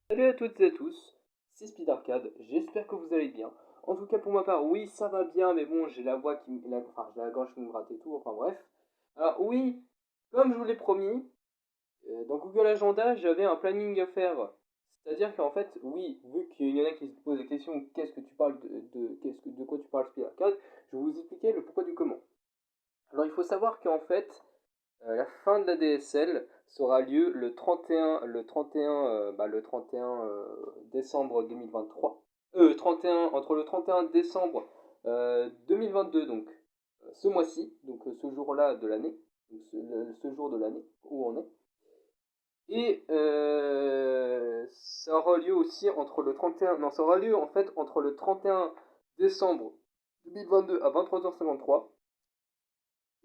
Salut à toutes et à tous, c'est Speed Arcade, j'espère que vous allez bien. En tout cas pour ma part, oui ça va bien, mais bon j'ai la voix enfin j'ai la gorge qui me gratte et tout, enfin bref. Alors oui, comme je vous l'ai promis, dans Google Agenda j'avais un planning à faire. C'est-à-dire qu'en fait, oui, vu qu'il y en a qui se posent la question qu'est-ce que tu parles de quoi tu parles Speed Arcade, je vais vous expliquer le pourquoi du comment. Alors il faut savoir qu'en fait, la fin de la DSL sera lieu le 31 décembre 2023. 31, entre le 31 décembre 2022, donc ce mois-ci, donc ce jour-là de l'année, donc ce jour de l'année où on est. Et ça aura lieu aussi entre le 31, non, ça aura lieu en fait entre le 31 décembre 2022 à 23h53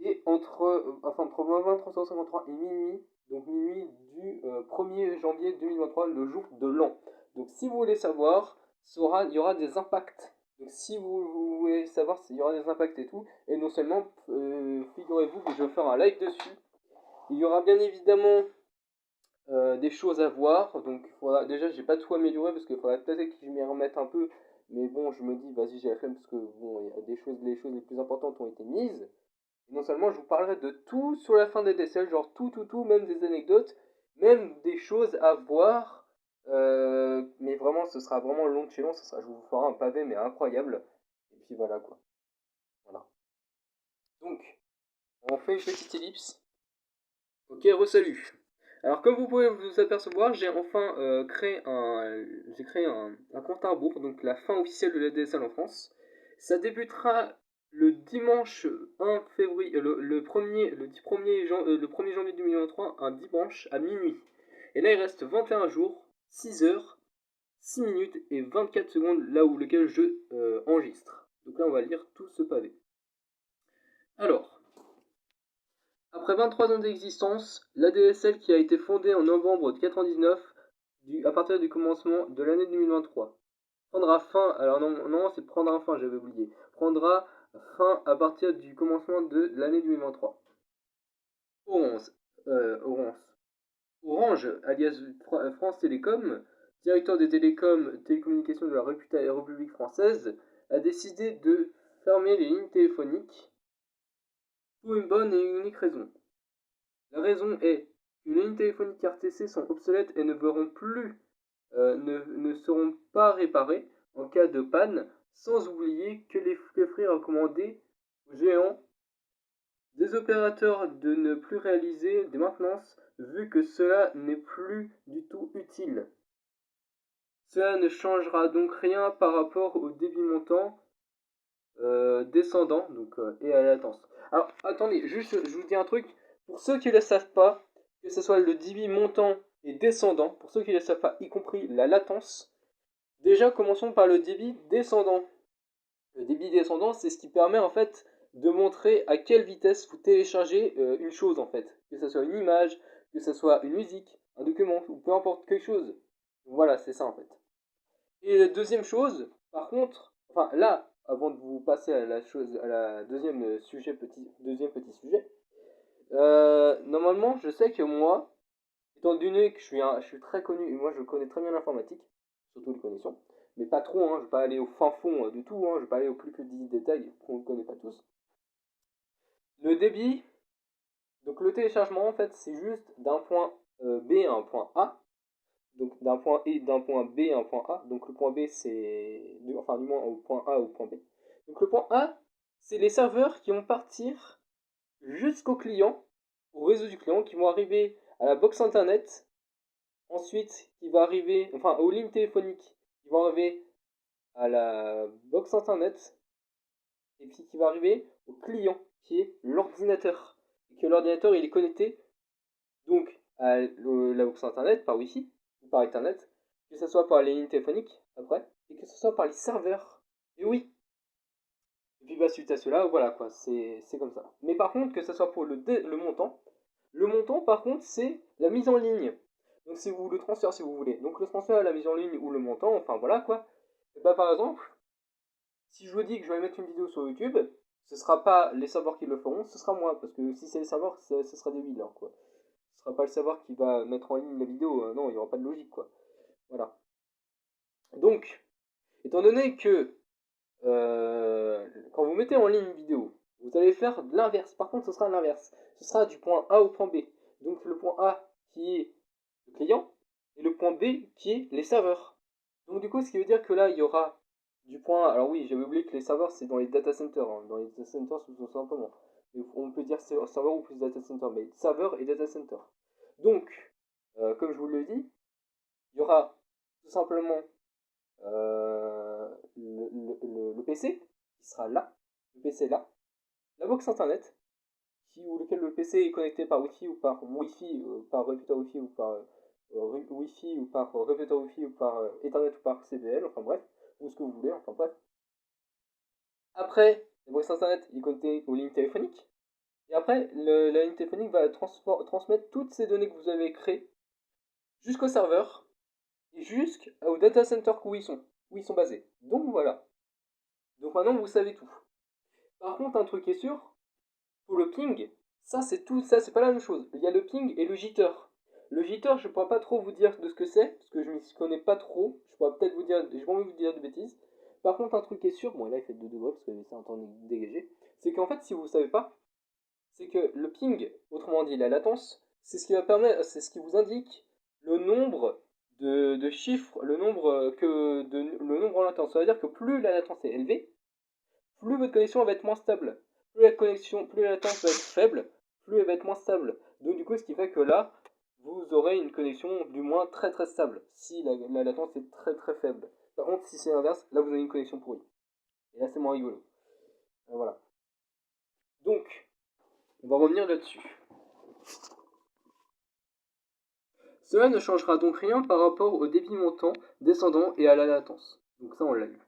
et entre 2353 et minuit, donc minuit du 1er janvier 2023, le jour de l'an. Donc si vous voulez savoir, il y aura des impacts. Donc si vous voulez savoir s'il y aura des impacts et tout, et non seulement, figurez-vous que je vais faire un live dessus. Il y aura bien évidemment des choses à voir, donc déjà j'ai pas tout amélioré parce qu'il faudrait peut-être que je m'y remette un peu, mais bon je me dis vas-y j'ai la flemme parce que bon il y a les choses les plus importantes ont été mises. Non seulement je vous parlerai de tout sur la fin des DSL, genre tout, même des anecdotes, même des choses à voir. Mais vraiment, ce sera vraiment long de chez long. Je vous ferai un pavé, mais incroyable. Et puis voilà quoi. Voilà. Donc, on fait une petite ellipse. Ok, resalut. Alors, comme vous pouvez vous apercevoir, j'ai créé un compte à rebours, donc la fin officielle de la DSL en France. Ça débutera le dimanche 1 février, le 1er janvier 2023, un dimanche à minuit. Et là, il reste 21 jours, 6 heures, 6 minutes et 24 secondes là où lequel je enregistre. Donc là, on va lire tout ce pavé. Alors, après 23 ans d'existence, l'ADSL qui a été fondée en novembre 1999, à partir du commencement de l'année 2023, prendra fin, alors non c'est prendra fin, j'avais oublié, prendra fin à partir du commencement de l'année 2023. Orange, Orange, Orange, alias France Télécom, directeur des télécommunications de la République française, a décidé de fermer les lignes téléphoniques pour une bonne et unique raison. La raison est que les lignes téléphoniques RTC sont obsolètes et ne seront pas réparées en cas de panne, sans oublier que les Free recommandaient aux géants des opérateurs de ne plus réaliser des maintenances vu que cela n'est plus du tout utile. Cela ne changera donc rien par rapport au débit montant descendant et à la latence. Alors attendez, juste je vous dis un truc, pour ceux qui ne le savent pas, que ce soit le débit montant et descendant, pour ceux qui ne le savent pas, y compris la latence, déjà commençons par le débit descendant. Le débit descendant, c'est ce qui permet en fait de montrer à quelle vitesse vous téléchargez une chose en fait. Que ce soit une image, que ce soit une musique, un document, ou peu importe quelque chose. Voilà, c'est ça en fait. Et la deuxième chose, par contre, enfin là, avant de vous passer à la chose, à la deuxième petit sujet, normalement, je sais que moi, étant donné que je suis très connu, et moi je connais très bien l'informatique, surtout les connexions, mais pas trop, hein, je vais pas aller au fin fond du tout, hein, je vais pas aller au plus petit détail qu'on ne connaît pas tous. Le débit, donc le téléchargement en fait, c'est juste d'un point B à un point A, donc d'un point B à un point A. Donc le point B c'est enfin du moins au point A au point B. Donc le point A, c'est les serveurs qui vont partir jusqu'au client, au réseau du client, qui vont arriver à la box internet, ensuite qui va arriver, enfin aux lignes téléphoniques, qui vont arriver à la box internet, et puis qui va arriver au client, qui est l'ordinateur. Et que l'ordinateur il est connecté donc à la box internet par Wi-Fi ou par Ethernet, que ce soit par les lignes téléphoniques après, et que ce soit par les serveurs. Et oui. Et puis bah suite à cela, voilà quoi, c'est comme ça. Mais par contre, que ce soit pour le montant par contre c'est la mise en ligne. Donc c'est vous le transfert si vous voulez. Donc le transfert, la mise en ligne ou le montant, enfin voilà quoi. Et bah par exemple, si je vous dis que je vais mettre une vidéo sur YouTube, ce sera pas les serveurs qui le feront, ce sera moi. Parce que si c'est les serveurs, ce sera des villes, quoi. Ce sera pas le serveur qui va mettre en ligne la vidéo, non, il n'y aura pas de logique, quoi. Voilà. Donc, étant donné que quand vous mettez en ligne une vidéo, vous allez faire l'inverse. Par contre, ce sera l'inverse. Ce sera du point A au point B. Donc le point A qui est le client et le point B qui est les serveurs. Donc du coup, ce qui veut dire que là, il y aura du point A. Alors oui, j'avais oublié que les serveurs, c'est dans les data centers. Hein. Dans les data centers, tout simplement. On peut dire serveur ou plus data center, mais serveur et data center. Donc, comme je vous l'ai dit, il y aura tout simplement le PC qui sera là, le PC là, la box internet lequel le PC est connecté par Wi-Fi ou par Wi-Fi, par répéteur Wi-Fi ou par Wi-Fi ou par répéteur Wi-Fi ou par Ethernet ou par CBL, enfin bref, ou ce que vous voulez, enfin bref. Après, la box internet est connectée aux lignes téléphoniques. Et après, la ligne téléphonique va transmettre toutes ces données que vous avez créées jusqu'au serveur et jusqu'au data center où ils sont basés. Donc voilà. Donc maintenant vous savez tout. Par contre, un truc est sûr, pour le ping, ça c'est tout, ça c'est pas la même chose. Il y a le ping et le jitter. Le jitter, je pourrais pas trop vous dire de ce que c'est, parce que je m'y connais pas trop. Je pourrais peut-être vous dire, j'ai pas envie de vous dire de bêtises. Par contre, un truc est sûr, bon là il fait 2 degrés parce que c'est un temps dégagé, c'est qu'en fait, si vous savez pas, c'est que le ping, autrement dit la latence, c'est ce qui va permettre, c'est ce qui vous indique le nombre de chiffres, le nombre le nombre en latence. Ça veut dire que plus la latence est élevée, plus votre connexion va être moins stable. Plus la latence va être faible, plus elle va être moins stable. Donc du coup, ce qui fait que là, vous aurez une connexion du moins très très stable, si la latence est très très faible. Par contre, si c'est l'inverse, là vous avez une connexion pourrie. Et là, c'est moins rigolo. Voilà. Donc, on va revenir là-dessus. Cela ne changera donc rien par rapport au débit montant, descendant et à la latence. Donc ça, on l'a eu.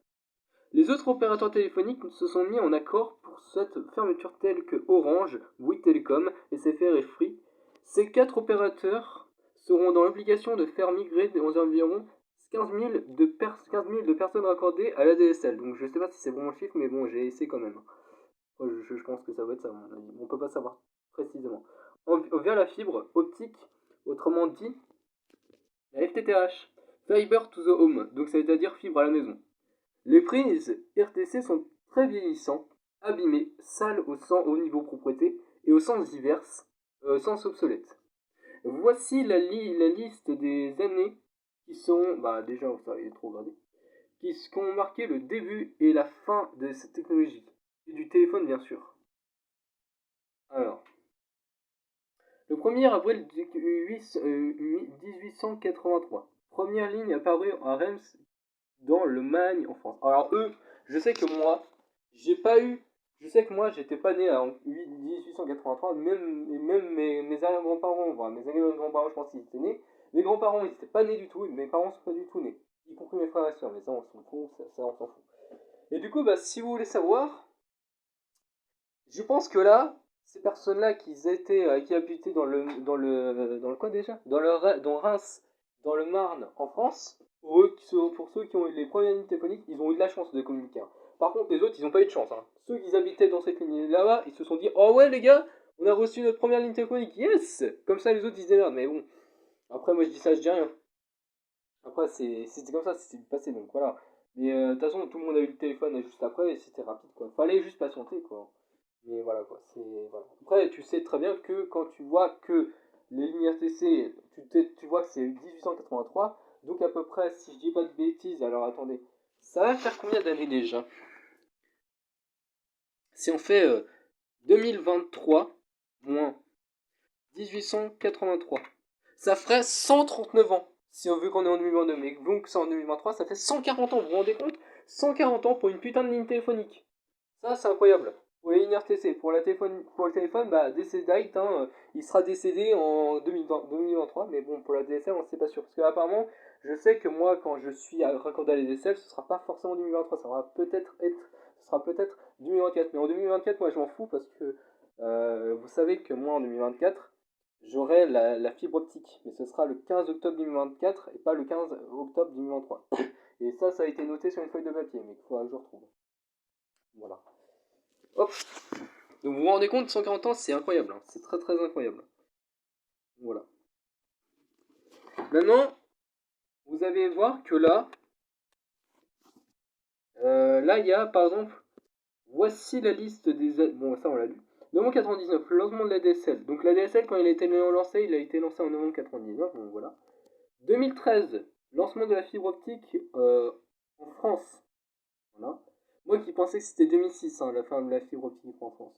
Les autres opérateurs téléphoniques se sont mis en accord pour cette fermeture telle que Orange, Bouygues Telecom, SFR et Free. Ces 4 opérateurs seront dans l'obligation de faire migrer environ 15 000 de personnes raccordées à l'ADSL. Donc je sais pas si c'est bon le chiffre, mais bon, j'ai essayé quand même. Je pense que ça va être ça, à mon avis. On peut pas savoir précisément. Via la fibre optique, autrement dit, la FTTH, Fiber to the Home, donc ça veut dire fibre à la maison. Les prises RTC sont très vieillissantes, abîmées, sales au niveau propreté et au sens divers, sens obsolète. Voici la liste des années qui sont, bah déjà ça est trop gradé, qui ont marqué le début et la fin de cette technologie, et du téléphone bien sûr. Alors, le 1er avril 1883, première ligne apparue à Reims dans le Magne en France. Alors eux, je sais que moi, j'ai pas eu, je sais que moi j'étais pas né en 1883, même mes arrière-grands-parents, enfin, mes arrière-grands-parents je pense qu'ils étaient nés, mes grands-parents ils étaient pas nés du tout, et mes parents sont pas du tout nés, y compris mes frères et soeurs, mais ça on s'en fout, ça on s'en fout. Et du coup, bah, si vous voulez savoir, je pense que là, ces personnes-là qui étaient, qui habitaient dans le quoi déjà, dans Reims, dans le Marne, en France, pour ceux qui ont eu les premières lignes téléphoniques, ils ont eu de la chance de communiquer. Par contre, les autres, ils n'ont pas eu de chance. Hein. Ceux qui habitaient dans cette ligne là-bas, ils se sont dit, oh ouais les gars, on a reçu notre première ligne téléphonique, yes. Comme ça, les autres ils se démerdent. Mais bon, après moi je dis ça, je dis rien. Après c'était comme ça, c'était passé, donc voilà. Mais de toute façon, tout le monde a eu le téléphone juste après, et c'était rapide quoi. Fallait juste patienter quoi. Mais voilà quoi, c'est. Voilà. Après, tu sais très bien que quand tu vois que les lignes RTC, tu vois que c'est 1883, donc à peu près, si je dis pas de bêtises, alors attendez, ça va faire combien d'années déjà? Si on fait 2023 moins 1883, ça ferait 139 ans. Si on veut qu'on est en 2022, mais donc c'est en 2023, ça fait 140 ans, vous vous rendez compte? 140 ans pour une putain de ligne téléphonique. Ça, c'est incroyable. Pour les lignes RTC, pour le téléphone, bah, décédé, hein, il sera décédé en 2023, mais bon, pour la DSL, on ne sait pas sûr. Parce que apparemment, je sais que moi, quand je suis raccordé à la DSL, ce sera pas forcément 2023, ce sera peut-être 2024. Mais en 2024, moi, je m'en fous parce que vous savez que moi, en 2024, j'aurai la fibre optique. Mais ce sera le 15 octobre 2024 et pas le 15 octobre 2023. Et ça a été noté sur une feuille de papier, mais il faudra que je retrouve. Voilà. Hop. Donc vous vous rendez compte, 140 ans, c'est incroyable. Hein. C'est très très incroyable. Voilà. Maintenant, vous vous allez voir que là, il y a par exemple, voici la liste des... Bon, ça on l'a lu. Novembre 99, le lancement de la DSL. Donc la DSL, quand il a été lancé, il a été lancé en novembre 99, donc voilà. 2013, lancement de la fibre optique en France. Voilà. Moi qui pensais que c'était 2006, hein, la fin de la fibre optique en France.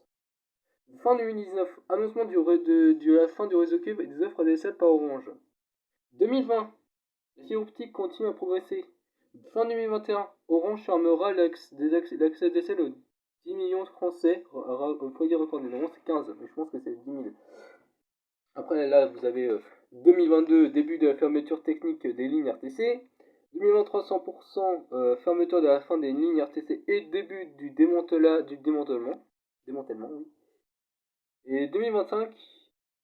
Fin 2019, annoncement de la fin du réseau Cube et des offres DSL par Orange. 2020, la fibre optique continue à progresser. Fin 2021, Orange fermera l'accès DSL aux 10 millions de Français. Au foyer recordé, normalement c'est 15, mais je pense que c'est 10 000. Après là, vous avez 2022, début de la fermeture technique des lignes RTC. 2023, 100% fermeture de la fin des lignes RTC et début du démantèlement. Démantèlement, oui. Et 2025,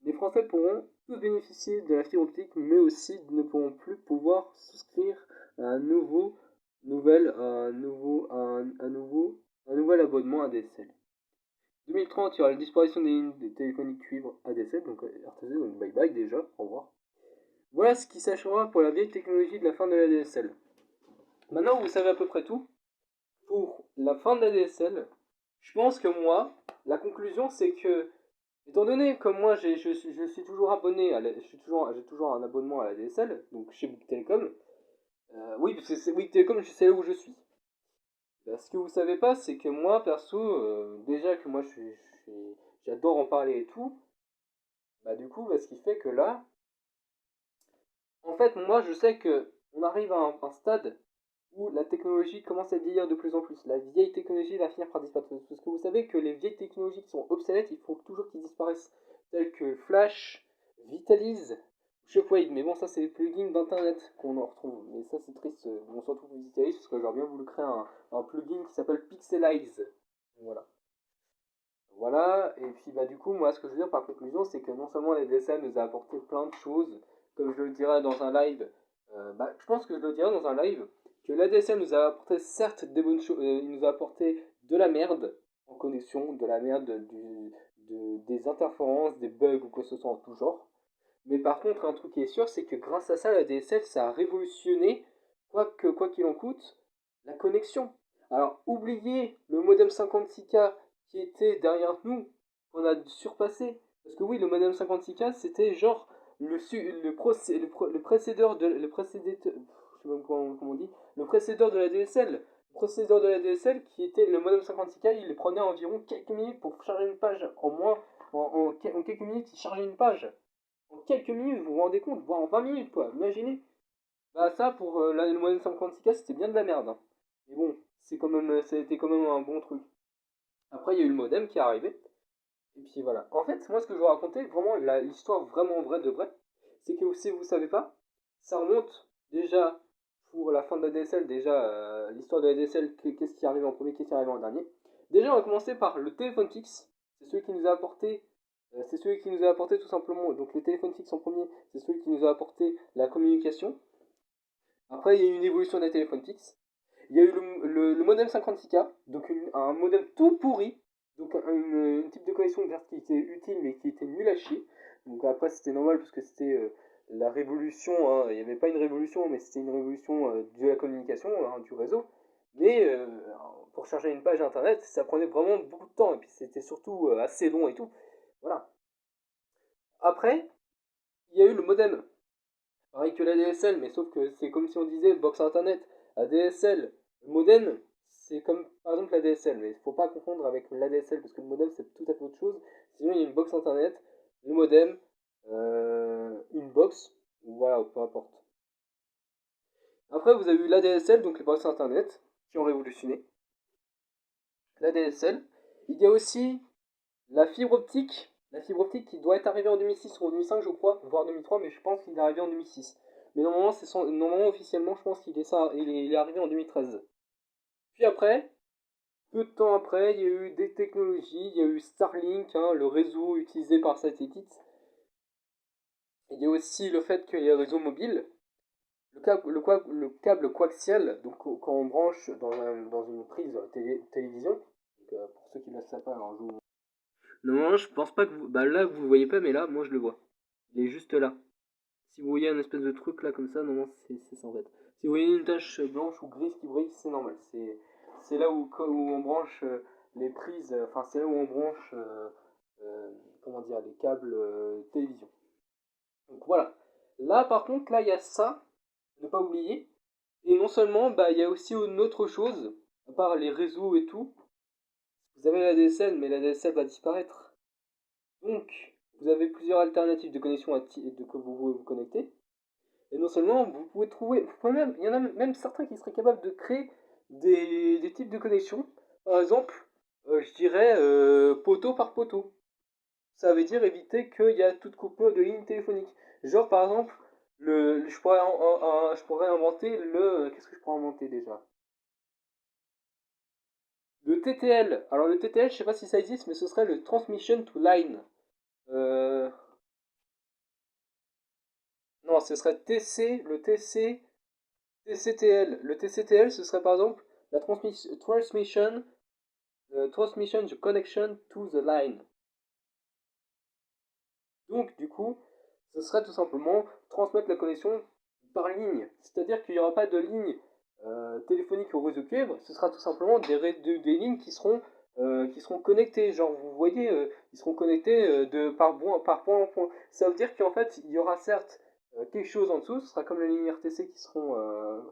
les Français pourront tous bénéficier de la fibre optique, mais aussi ne pourront plus pouvoir souscrire à un nouvel abonnement ADSL. 2030, il y aura la disparition des lignes téléphoniques cuivre ADSL, donc RTC, donc bye bye déjà, au revoir. Voilà ce qui s'achèvera pour la vieille technologie de la fin de la DSL. Maintenant, vous savez à peu près tout. Pour la fin de la DSL, je pense que moi, la conclusion c'est que, étant donné que moi je suis toujours abonné, j'ai toujours un abonnement à la DSL, donc chez Bouygues Telecom, oui, parce que c'est Bouygues Telecom, c'est là où je suis. Ce que vous savez pas, c'est que moi, perso, déjà que moi j'adore en parler et tout, bah du coup, ce qui fait que là, en fait, moi je sais que on arrive à un stade où la technologie commence à vieillir de plus en plus. La vieille technologie va finir par disparaître. Parce que vous savez que les vieilles technologies qui sont obsolètes, il faut toujours qu'ils disparaissent. Telles que Flash, Vitalize, Shockwave. Mais bon, ça c'est les plugins d'internet qu'on en retrouve. Mais ça c'est triste. On s'en trouve Vitalize parce que j'aurais bien voulu créer un plugin qui s'appelle Pixelize. Voilà. Voilà, et puis du coup, moi ce que je veux dire par conclusion, c'est que non seulement les DSL nous a apporté plein de choses, comme je le dirais dans un live, je pense que je le dirais dans un live, que l'ADSL nous a apporté certes des bonnes choses, il nous a apporté de la merde en connexion, de la merde, des interférences, des bugs ou quoi que ce soit en tout genre. Mais par contre, un truc qui est sûr, c'est que grâce à ça, l'ADSL, ça a révolutionné, quoi qu'il en coûte, la connexion. Alors, oubliez le modem 56K qui était derrière nous, qu'on a surpassé. Parce que oui, le modem 56K, c'était genre le précédeur de je sais même comment on dit, le précédeur de la DSL. Le précédeur de la DSL qui était le modem 56K, il prenait environ quelques minutes pour charger une page. En moins, en quelques minutes, il chargeait une page. En quelques minutes, vous vous rendez compte, voire en 20 minutes, quoi. Imaginez. Bah ça, pour le modem 56K, c'était bien de la merde, hein. Mais bon, ça a été quand même un bon truc. Après, il y a eu le modem qui est arrivé. Et puis voilà. En fait, moi, ce que je vous racontais, vraiment, l'histoire vraiment vraie de vrai, c'est que si vous savez pas, ça remonte déjà pour la fin de la DSL, déjà l'histoire de la DSL, qu'est-ce qui arrive en premier, qu'est-ce qui arrive en dernier. Déjà, on va commencer par le téléphone fixe. C'est celui qui nous a apporté, tout simplement. Donc le téléphone fixe en premier, c'est celui qui nous a apporté la communication. Après, il y a eu une évolution des téléphones fixes. Il y a eu le modem 56K, donc un modem tout pourri, donc une type de connexion qui était utile mais qui était nul à chier. Donc après c'était normal parce que c'était la révolution, hein. Il n'y avait pas une révolution mais c'était une révolution de la communication, hein, du réseau. Mais pour charger une page internet ça prenait vraiment beaucoup de temps et puis c'était surtout assez long et tout. Voilà. Après il y a eu le modem. Pareil que l'ADSL, mais sauf que c'est comme si on disait box internet. ADSL, le modem, c'est comme par exemple l'ADSL, mais il ne faut pas confondre avec l'ADSL parce que le modem c'est tout à fait autre chose. Sinon, il y a une box internet, le modem, une box, voilà, peu importe. Après, vous avez eu l'ADSL, donc les box internet, qui ont révolutionné. L'ADSL. Il y a aussi la fibre optique. La fibre optique qui doit être arrivée en 2006 ou en 2005, je crois, voire 2003, mais je pense qu'il est arrivé en 2006. Mais normalement officiellement, je pense il est arrivé en 2013. Puis après, peu de temps après, il y a eu des technologies, il y a eu Starlink, hein, le réseau utilisé par satellite. Il y a aussi le fait qu'il y a le réseau mobile, le câble coaxial, donc quand on branche dans une prise télévision. Donc, pour ceux qui ne le savent pas, alors non, je pense pas que vous. Bah là, vous le voyez pas, mais là, moi, je le vois. Il est juste là. Si vous voyez un espèce de truc là comme ça, normalement c'est ça en fait. Si vous voyez une tache blanche ou grise qui brille, c'est normal. C'est là où on branche les prises, enfin c'est là où on branche comment dire, les câbles télévision. Donc voilà. Là par contre, là il y a ça, ne pas oublier. Et non seulement, bah il y a aussi une autre chose, à part les réseaux et tout. Vous avez la DSL, mais la DSL va disparaître. Donc, vous avez plusieurs alternatives de connexion que vous pouvez vous connecter. Et non seulement, vous pouvez trouver, il y en a même certains qui seraient capables de créer des types de connexions. Par exemple, je dirais poteau par poteau. Ça veut dire éviter qu'il y a toute coupure de ligne téléphonique. Genre, par exemple, je pourrais inventer le... Qu'est-ce que je pourrais inventer déjà? Le TTL. Alors le TTL, je sais pas si ça existe, mais ce serait le Transmission to Line. Euh, non, ce serait TC, le TC, TCTL. Le TCTL, ce serait par exemple la transmission the connection to the line. Donc, du coup, ce serait tout simplement transmettre la connexion par ligne. C'est-à-dire qu'il n'y aura pas de ligne téléphonique au réseau cuivre, ce sera tout simplement des lignes qui seront connectées. Genre, vous voyez, ils seront connectés par point en point. Ça veut dire qu'en fait, il y aura certes quelque chose en dessous, ce sera comme les lignes RTC qui seront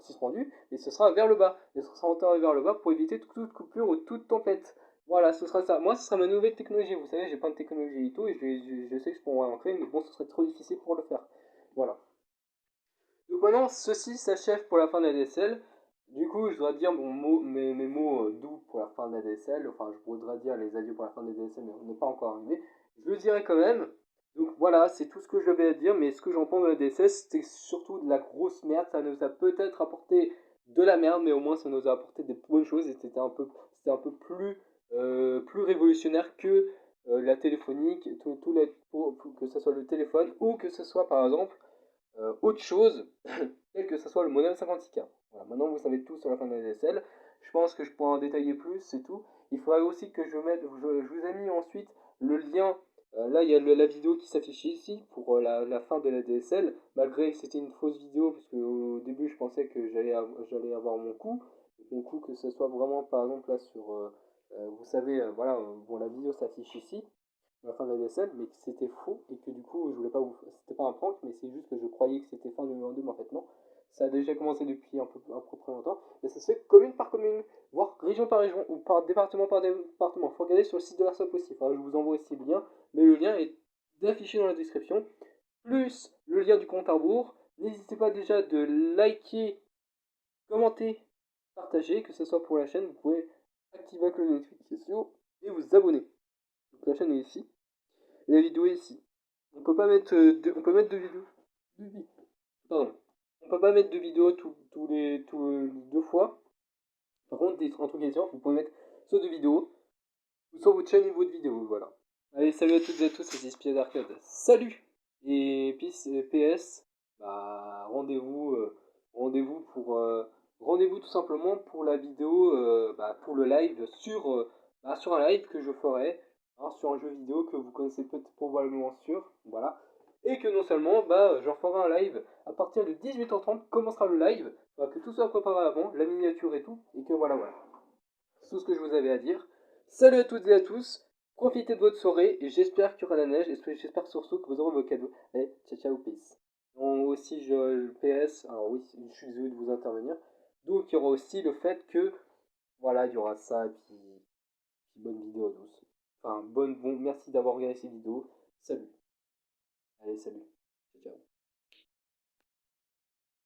suspendues, et ce sera vers le bas. Et ce sera enterré vers le bas pour éviter toute coupure ou toute tempête. Voilà, ce sera ça. Moi, ce sera ma nouvelle technologie. Vous savez, j'ai pas de technologie et tout, et je sais que je pourrais en créer, mais bon, ce serait trop difficile pour le faire. Voilà. Donc maintenant, ceci s'achève pour la fin de la DSL. Du coup, je dois dire mes mots doux pour la fin de la DSL. Enfin, je voudrais dire les adieux pour la fin de la DSL, mais on n'est pas encore arrivé. Je le dirai quand même. Donc voilà, c'est tout ce que je vais à dire. Mais ce que j'en pense de la DSL, c'était surtout de la grosse merde. Ça nous a peut-être apporté de la merde, mais au moins ça nous a apporté des bonnes choses. Et c'était un peu plus révolutionnaire que la téléphonique, que ce soit le téléphone ou que ce soit par exemple autre chose, tel que ce soit le modem 56K. Voilà, maintenant vous savez tout sur la fin de la DSL. Je pense que je pourrais en détailler plus, c'est tout. Il faudrait aussi que je vous ai mis ensuite le lien. Là, il y a la vidéo qui s'affiche ici pour la fin de la DSL, malgré que c'était une fausse vidéo, parce qu'au début je pensais que j'allais avoir mon coup. Mon coup, que ce soit vraiment par exemple là sur. Vous savez, voilà, bon, la vidéo s'affiche ici la fin de la DSL, mais que c'était faux et que du coup, je voulais pas vous. C'était pas un prank, mais c'est juste que je croyais que c'était fin 2022, mais en fait, non. Ça a déjà commencé depuis un peu très longtemps, mais ça se fait commune par commune, voire région par région, ou par département par département. Faut regarder sur le site de l'ARSOP aussi. Enfin, je vous envoie aussi le lien, mais le lien est affiché dans la description, plus le lien du compte à rebours. N'hésitez pas déjà de liker, commenter, partager, que ce soit pour la chaîne, vous pouvez activer la cloche de notification et vous abonner. Donc la chaîne est ici. Et la vidéo est ici. On peut pas mettre on peut mettre deux vidéos. Pardon. On peut pas mettre deux vidéos tous les deux fois. Par contre, un truc est sûr, vous pouvez mettre soit deux vidéos, ou soit votre chaîne et votre vidéo. Voilà. Allez, salut à toutes et à tous, c'est Spied d'Arcade. Salut. Et puis PS, bah rendez-vous pour rendez-vous tout simplement pour la vidéo, pour le live sur un live que je ferai, hein, sur un jeu vidéo que vous connaissez peut-être probablement sur, voilà. Et que non seulement, j'en ferai un live à partir de 18h30, commencera le live, que tout soit préparé avant, la miniature et tout, et que voilà. C'est tout ce que je vous avais à dire. Salut à toutes et à tous, profitez de votre soirée, et j'espère qu'il y aura la neige, et j'espère surtout que vous aurez vos cadeaux. Allez, ciao, peace. Donc aussi, PS, alors oui, je suis désolé de vous intervenir. Donc il y aura aussi le fait que, voilà, il y aura ça, et puis bonne vidéo à tous. Enfin, merci d'avoir regardé ces vidéos. Salut. Allez, salut.